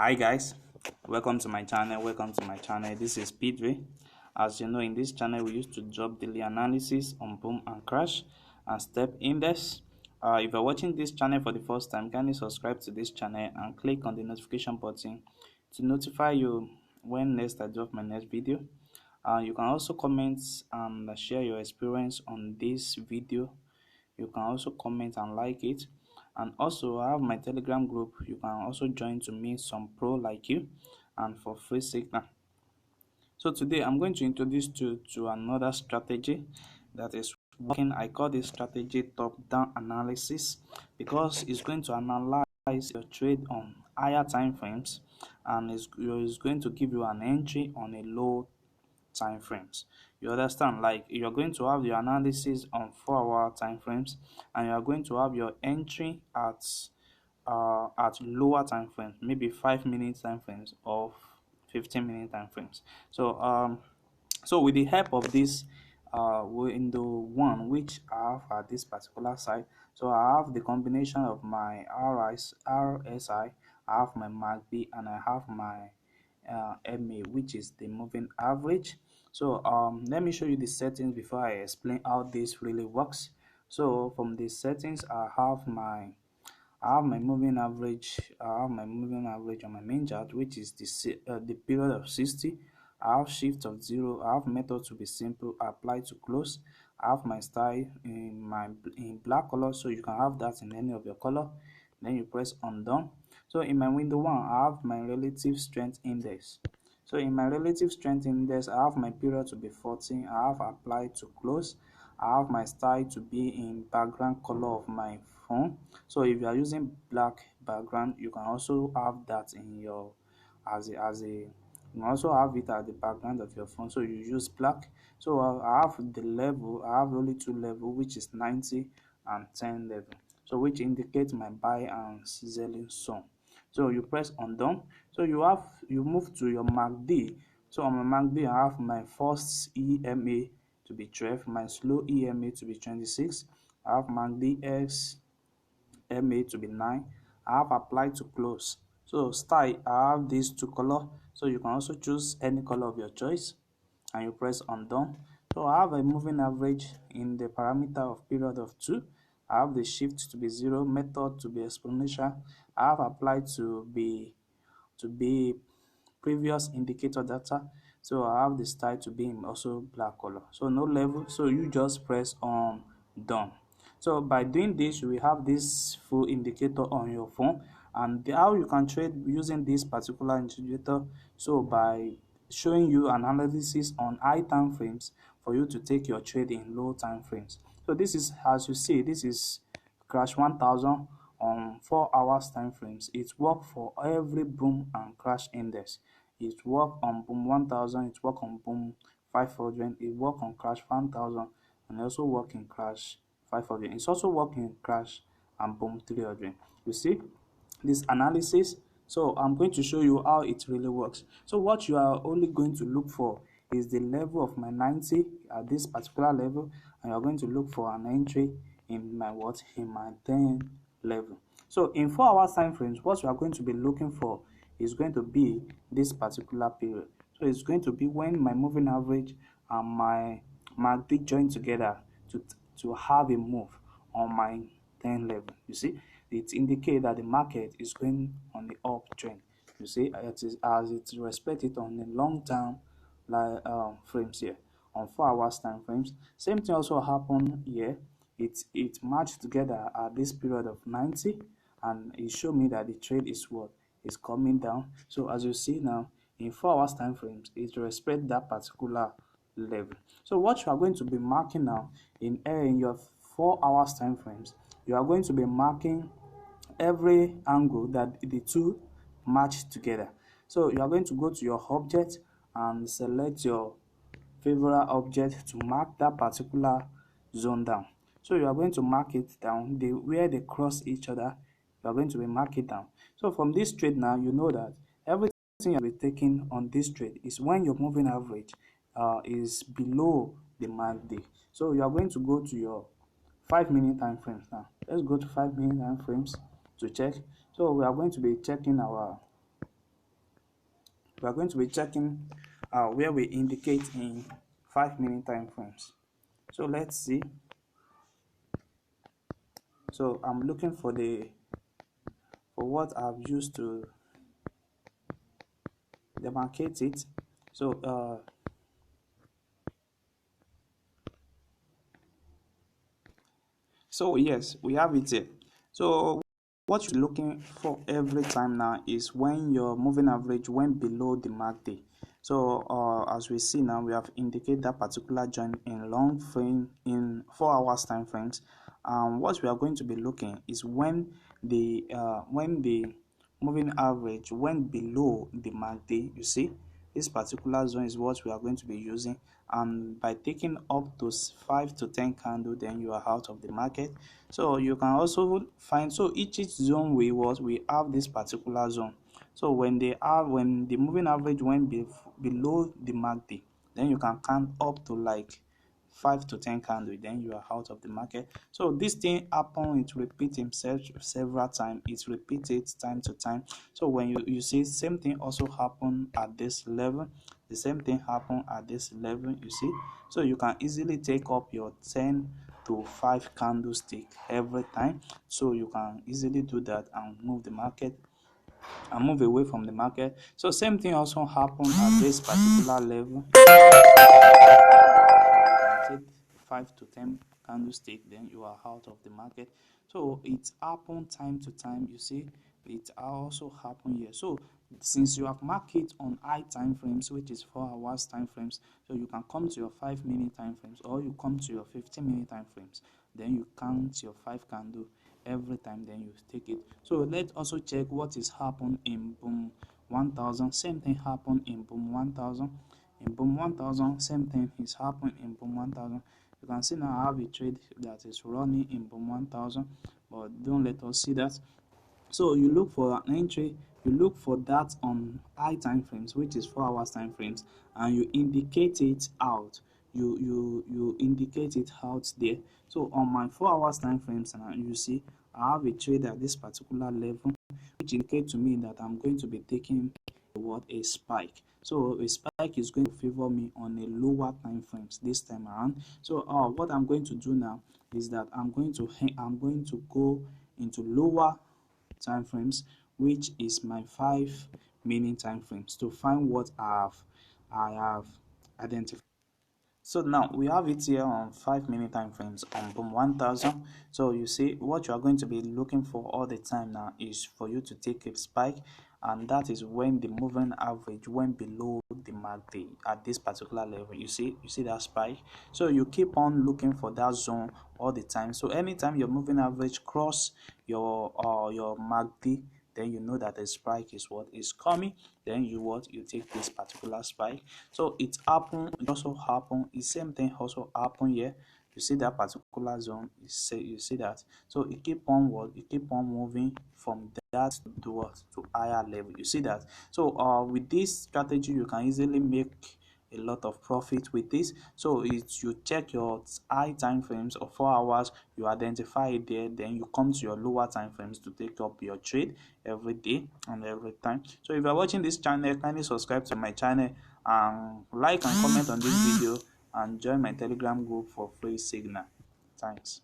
Hi guys, welcome to my channel. This is Speedway. As you know, in this channel we used to drop daily analysis on boom and crash and step index. If you're watching this channel for the first time, kindly subscribe to this channel and click on the notification button to notify you when next I drop my next video. You can also comment and share your experience on this video. You can also comment and like it. And also I have my Telegram group. You can also join to meet some pro like you and for free signal. So today I'm going to introduce you to another strategy that is working. I call this strategy top-down analysis because it's going to analyze your trade on higher time frames and is going to give you an entry on a low time frames. You understand? Like you're going to have your analysis on 4-hour time frames and you are going to have your entry at lower time frames, maybe 5 minute time frames or 15-minute time frames. So with the help of this window one which I have at this particular site, so I have the combination of my RSI, I have my MACD, and I have my MA, which is the moving average. So let me show you the settings before I explain how this really works. So from the settings, I have my moving average. I have my moving average on my main chart, which is the period of 60. I have shift of 0. I have method to be simple, apply to close. I have my style in black color, so you can have that in any of your color. Then you press undone. So in my window one, I have my relative strength index. So in my relative strength index, I have my period to be 14. I have applied to close. I have my style to be in background color of my phone. So if you are using black background, you can also have that in your as a you can also have it as the background of your phone. So you use black. So I have the level. I have only two level, which is 90 and 10 level. So which indicates my buy and selling zone. So you press undone. So you move to your MACD. So on my MACD, I have my first EMA to be 12, my slow EMA to be 26. I have MACD X MA to be 9. I have applied to close. So style, I have these two color. So you can also choose any color of your choice and you press undone. So I have a moving average in the parameter of period of 2. I have the shift to be 0, method to be exponential. I have applied to be previous indicator data. So I have the style to be in also black color. So no level. So you just press on done. So by doing this, you will have this full indicator on your phone, and how you can trade using this particular indicator. So by showing you an analysis on high time frames for you to take your trade in low time frames. So this is, as you see, this is crash 1000 on 4 hours time frames. It work for every boom and crash index. It work on boom 1000, it work on boom 500, it work on crash 1000, and also work in crash 500. It's also work in crash and boom 300. You see this analysis. So I'm going to show you how it really works. So what you are only going to look for is the level of my 90 at this particular level, and you're going to look for an entry in my in my 10 level. So in 4 hours time frames, what you are going to be looking for is going to be this particular period. So it's going to be when my moving average and my MACD join together to have a move on my 10 level. You see, it indicates that the market is going on the uptrend. You see, it is as it respected on the long term frames here on 4 hours time frames. Same thing also happened here. It matched together at this period of 90, and it showed me that the trade is coming down. So as you see now, in 4 hours time frames, it respect that particular level. So what you are going to be marking now in your 4 hours time frames, you are going to be marking every angle that the two match together. So you are going to go to your object and select your favorite object to mark that particular zone down. So you are going to mark it down where they cross each other. You are going to be mark it down. So from this trade now, you know that everything you'll be taking on this trade is when your moving average is below the MACD. So you are going to go to your 5 minute time frames now. Let's go to 5 minute time frames to check. So we are going to be checking our we are going to be checking where we indicate in 5 minute time frames. So let's see. So I'm looking for what I've used to demarcate it. So yes, we have it here. So what you're looking for every time now is when your moving average went below the mark day. So as we see now, we have indicated that particular joint in long frame in 4 hours time frames. What we are going to be looking is when the moving average went below the mark day. You see, this particular zone is what we are going to be using, and by taking up to 5 to 10 candle, then you are out of the market. So you can also find, so each zone we have this particular zone. So when the moving average went below the mark day, then you can count up to like 5 to 10 candle, then you are out of the market. So this thing happen, it repeats himself several times, it repeats it time to time. So when you see same thing also happen at this level, the same thing happen at this level, you see. So you can easily take up your 10 to 5 candlestick every time. So you can easily do that and move the market and move away from the market. So same thing also happen at this particular level. So you can take 5 to 10 candlestick, then you are out of the market. So it happen time to time, you see. It also happen here. So since you have marked it on high time frames, which is 4 hours time frames, so you can come to your 5 minute time frames, or you come to your 15 minute time frames, then you count your 5 candle every time, then you take it. So let's also check what is happen in boom 1000. Same thing happen in boom 1000. In boom 1000, same thing is happening in boom 1000. You can see now I have a trade that is running in boom 1000, but don't let us see that. So you look for an entry, you look for that on high time frames, which is 4 hours time frames, and you indicate it out. You indicate it out there. So on my 4 hours time frames, and you see I have a trade at this particular level, which indicates to me that I'm going to be taking a spike. So a spike is going to favor me on a lower time frames this time around. So what I'm going to do now is that I'm going to go into lower time frames, which is my 5 minute time frames, to find what I have identified. So now we have it here on 5 minute time frames on boom 1000. So you see what you are going to be looking for all the time now is for you to take a spike, and that is when the moving average went below the mark day at this particular level. You see that spike. So you keep on looking for that zone all the time. So anytime your moving average cross your mark day, then you know that a spike is what is coming. Then you take this particular spike. So it also happen, the same thing also happen here. You see that particular zone, you see that. So it keep on moving from that to what, to higher level. You see that. So with this strategy you can easily make a lot of profit with this. So it's, you check your high time frames of 4 hours, you identify it there, then you come to your lower time frames to take up your trade every day and every time. So if you're watching this channel, kindly subscribe to my channel and like and comment on this video, and join my telegram group for free signal. Thanks.